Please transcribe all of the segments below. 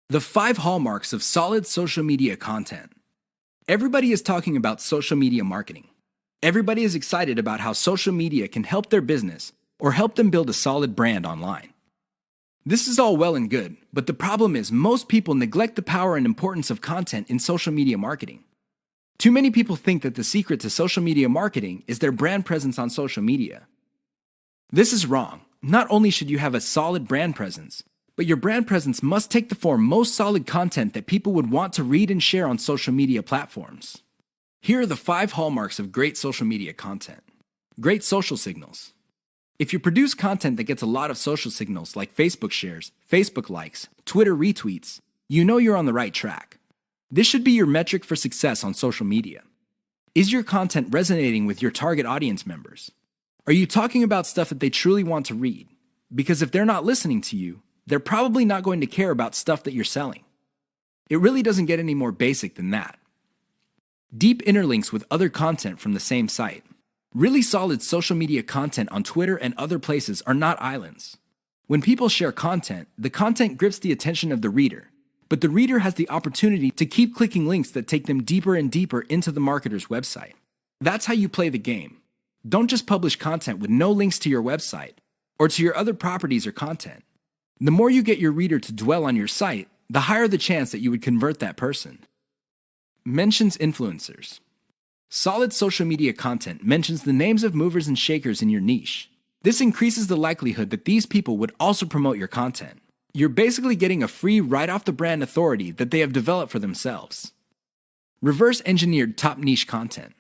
The 5 hallmarks of solid social media content. Everybody is talking about social media marketing. Everybody is excited about how social media can help their business or help them build a solid brand online. This is all well and good, but the problem is most people neglect the power and importance of content in social media marketing. Too many people think that the secret to social media marketing is their brand presence on social media. This is wrong. Not only should you have a solid brand presence, but your brand presence must take the form most solid content that people would want to read and share on social media platforms. Here are the 5 hallmarks of great social media content. Great social signals. If you produce content that gets a lot of social signals like Facebook shares, Facebook likes, Twitter retweets, you know you're on the right track. This should be your metric for success on social media. Is your content resonating with your target audience members? Are you talking about stuff that they truly want to read? Because if they're not listening to you, they're probably not going to care about stuff that you're selling. It really doesn't get any more basic than that. Deep interlinks with other content from the same site. Really solid social media content on Twitter and other places are not islands. When people share content, the content grips the attention of the reader, but the reader has the opportunity to keep clicking links that take them deeper and deeper into the marketer's website. That's how you play the game. Don't just publish content with no links to your website or to your other properties or content. The more you get your reader to dwell on your site, the higher the chance that you would convert that person. Mentions influencers. Solid social media content mentions the names of movers and shakers in your niche. This increases the likelihood that these people would also promote your content. You're basically getting a free right-off-the-brand authority that they have developed for themselves. Reverse-engineered top niche content.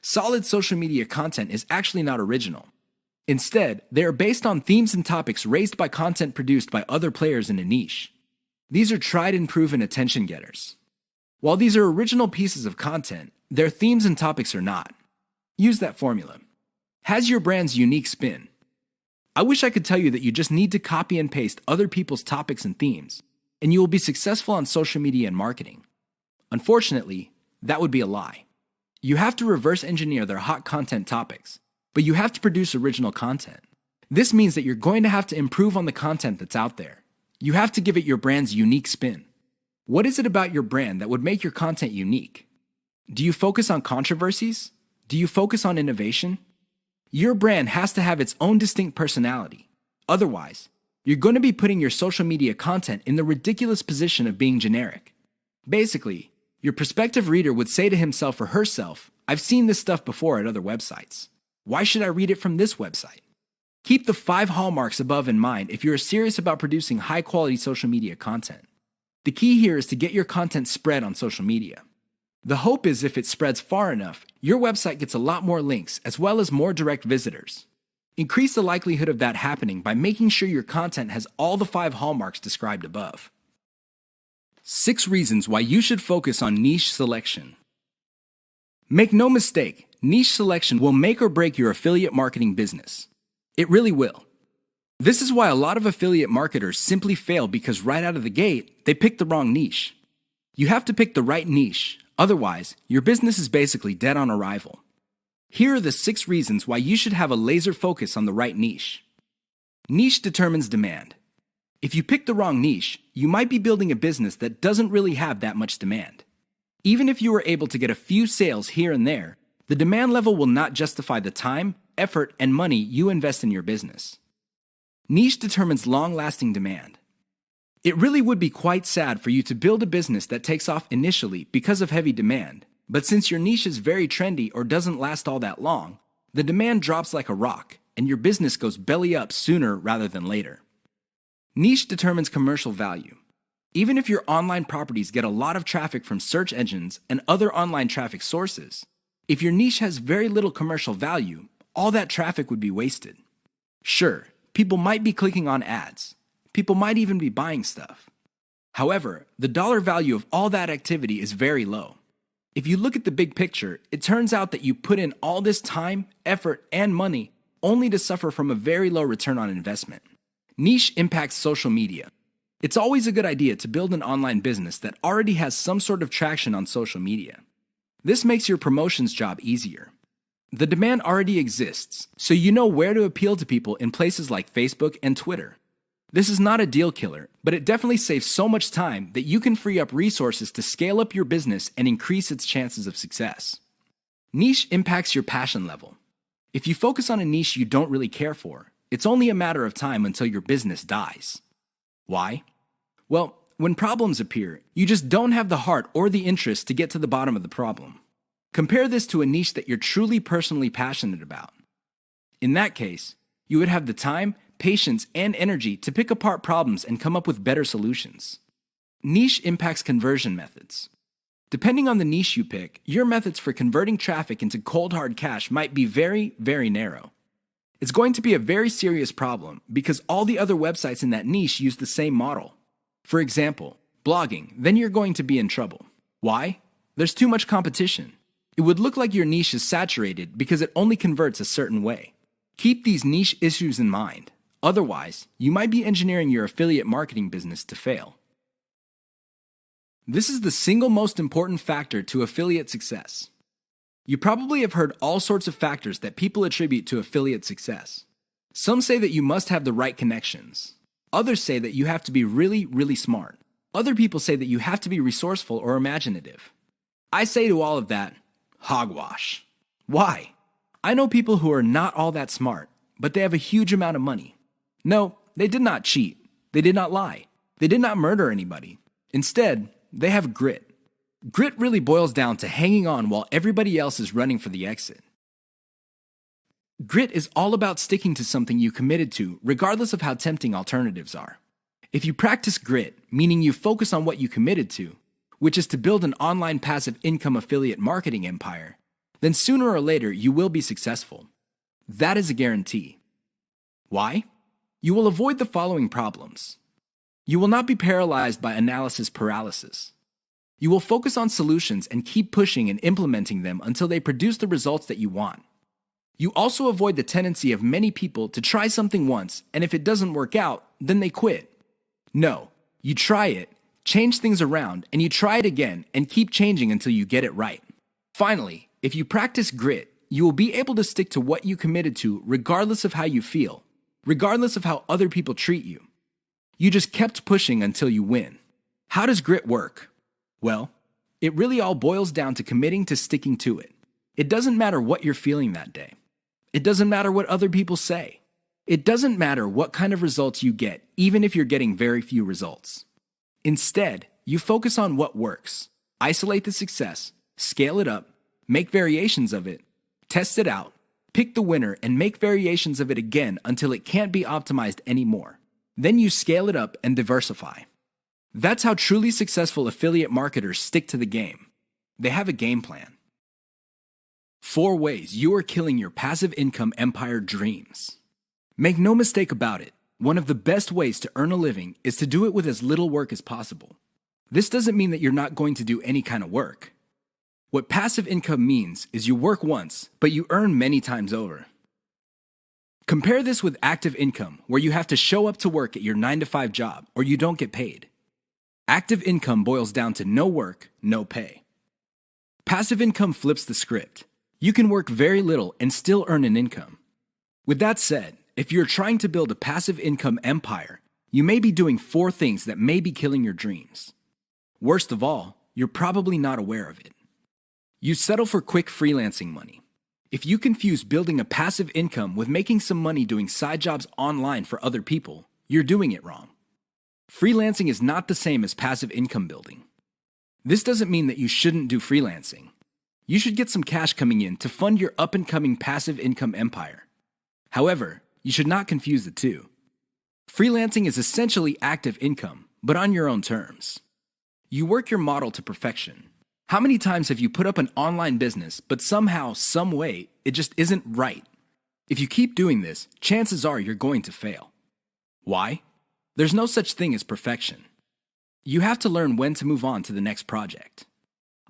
Solid social media content is actually not original. Instead, they are based on themes and topics raised by content produced by other players in a niche. These are tried and proven attention getters. While these are original pieces of content, their themes and topics are not. Use that formula. Has your brand's unique spin. I wish I could tell you that you just need to copy and paste other people's topics and themes, and you will be successful on social media and marketing. Unfortunately, that would be a lie. You have to reverse engineer their hot content topics, but you have to produce original content. This means that you're going to have to improve on the content that's out there. You have to give it your brand's unique spin. What is it about your brand that would make your content unique? Do you focus on controversies? Do you focus on innovation? Your brand has to have its own distinct personality. Otherwise, you're going to be putting your social media content in the ridiculous position of being generic. Basically, your prospective reader would say to himself or herself, "I've seen this stuff before at other websites. Why should I read it from this website?" Keep the 5 hallmarks above in mind if you're serious about producing high-quality social media content. The key here is to get your content spread on social media. The hope is if it spreads far enough, your website gets a lot more links as well as more direct visitors. Increase the likelihood of that happening by making sure your content has all the 5 hallmarks described above. 6 reasons why you should focus on niche selection. Make no mistake, niche selection will make or break your affiliate marketing business. It really will. This is why a lot of affiliate marketers simply fail because right out of the gate, they pick the wrong niche. You have to pick the right niche, otherwise, your business is basically dead on arrival. Here are the 6 reasons why you should have a laser focus on the right niche. Niche determines demand. If you pick the wrong niche, you might be building a business that doesn't really have that much demand. Even if you were able to get a few sales here and there, the demand level will not justify the time, effort, and money you invest in your business. Niche determines long-lasting demand. It really would be quite sad for you to build a business that takes off initially because of heavy demand, but since your niche is very trendy or doesn't last all that long, the demand drops like a rock, and your business goes belly up sooner rather than later. Niche determines commercial value. Even if your online properties get a lot of traffic from search engines and other online traffic sources, if your niche has very little commercial value, all that traffic would be wasted. Sure, people might be clicking on ads. People might even be buying stuff. However, the dollar value of all that activity is very low. If you look at the big picture, it turns out that you put in all this time, effort, and money only to suffer from a very low return on investment. Niche impacts social media. It's always a good idea to build an online business that already has some sort of traction on social media. This makes your promotions job easier. The demand already exists, so you know where to appeal to people in places like Facebook and Twitter. This is not a deal killer, but it definitely saves so much time that you can free up resources to scale up your business and increase its chances of success. Niche impacts your passion level. If you focus on a niche you don't really care for, it's only a matter of time until your business dies. Why? Well, when problems appear, you just don't have the heart or the interest to get to the bottom of the problem. Compare this to a niche that you're truly personally passionate about. In that case, you would have the time, patience, and energy to pick apart problems and come up with better solutions. Niche impacts conversion methods. Depending on the niche you pick, your methods for converting traffic into cold hard cash might be very, very narrow. It's going to be a very serious problem because all the other websites in that niche use the same model. For example, blogging, then you're going to be in trouble. Why? There's too much competition. It would look like your niche is saturated because it only converts a certain way. Keep these niche issues in mind. Otherwise, you might be engineering your affiliate marketing business to fail. This is the single most important factor to affiliate success. You probably have heard all sorts of factors that people attribute to affiliate success. Some say that you must have the right connections. Others say that you have to be really, really smart. Other people say that you have to be resourceful or imaginative. I say to all of that, hogwash. Why? I know people who are not all that smart, but they have a huge amount of money. No, they did not cheat. They did not lie. They did not murder anybody. Instead, they have grit. Grit really boils down to hanging on while everybody else is running for the exit. Grit is all about sticking to something you committed to, regardless of how tempting alternatives are. If you practice grit, meaning you focus on what you committed to, which is to build an online passive income affiliate marketing empire, then sooner or later you will be successful. That is a guarantee. Why? You will avoid the following problems. You will not be paralyzed by analysis paralysis. You will focus on solutions and keep pushing and implementing them until they produce the results that you want. You also avoid the tendency of many people to try something once, and if it doesn't work out, then they quit. No, you try it, change things around, and you try it again and keep changing until you get it right. Finally, if you practice grit, you will be able to stick to what you committed to regardless of how you feel, regardless of how other people treat you. You just kept pushing until you win. How does grit work? Well, it really all boils down to committing to sticking to it. It doesn't matter what you're feeling that day. It doesn't matter what other people say. It doesn't matter what kind of results you get, even if you're getting very few results. Instead, you focus on what works. Isolate the success, scale it up, make variations of it, test it out, pick the winner, and make variations of it again until it can't be optimized anymore. Then you scale it up and diversify. That's how truly successful affiliate marketers stick to the game. They have a game plan. 4 ways you are killing your passive income empire dreams. Make no mistake about it, one of the best ways to earn a living is to do it with as little work as possible. This doesn't mean that you're not going to do any kind of work. What passive income means is you work once, but you earn many times over. Compare this with active income, where you have to show up to work at your 9-to-5 job or you don't get paid. Active income boils down to no work, no pay. Passive income flips the script. You can work very little and still earn an income. With that said, if you're trying to build a passive income empire, you may be doing 4 things that may be killing your dreams. Worst of all, you're probably not aware of it. You settle for quick freelancing money. If you confuse building a passive income with making some money doing side jobs online for other people, you're doing it wrong. Freelancing is not the same as passive income building. This doesn't mean that you shouldn't do freelancing. You should get some cash coming in to fund your up-and-coming passive income empire. However, you should not confuse the two. Freelancing is essentially active income, but on your own terms. You work your model to perfection. How many times have you put up an online business, but somehow, some way, it just isn't right? If you keep doing this, chances are you're going to fail. Why? There's no such thing as perfection. You have to learn when to move on to the next project.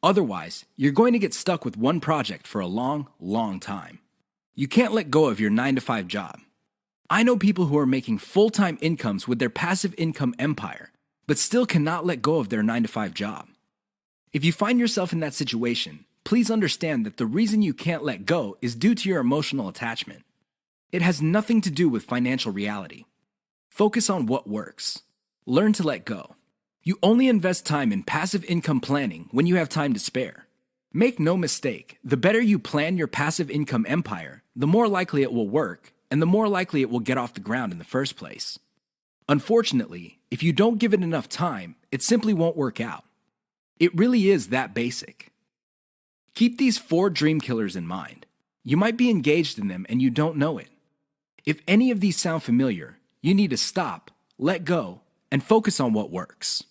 Otherwise, you're going to get stuck with one project for a long, long time. You can't let go of your 9-to-5 job. I know people who are making full-time incomes with their passive income empire, but still cannot let go of their 9-to-5 job. If you find yourself in that situation, please understand that the reason you can't let go is due to your emotional attachment. It has nothing to do with financial reality. Focus on what works. Learn to let go. You only invest time in passive income planning when you have time to spare. Make no mistake, the better you plan your passive income empire, the more likely it will work, and the more likely it will get off the ground in the first place. Unfortunately, if you don't give it enough time, it simply won't work out. It really is that basic. Keep these 4 dream killers in mind. You might be engaged in them and you don't know it. If any of these sound familiar, you need to stop, let go, and focus on what works.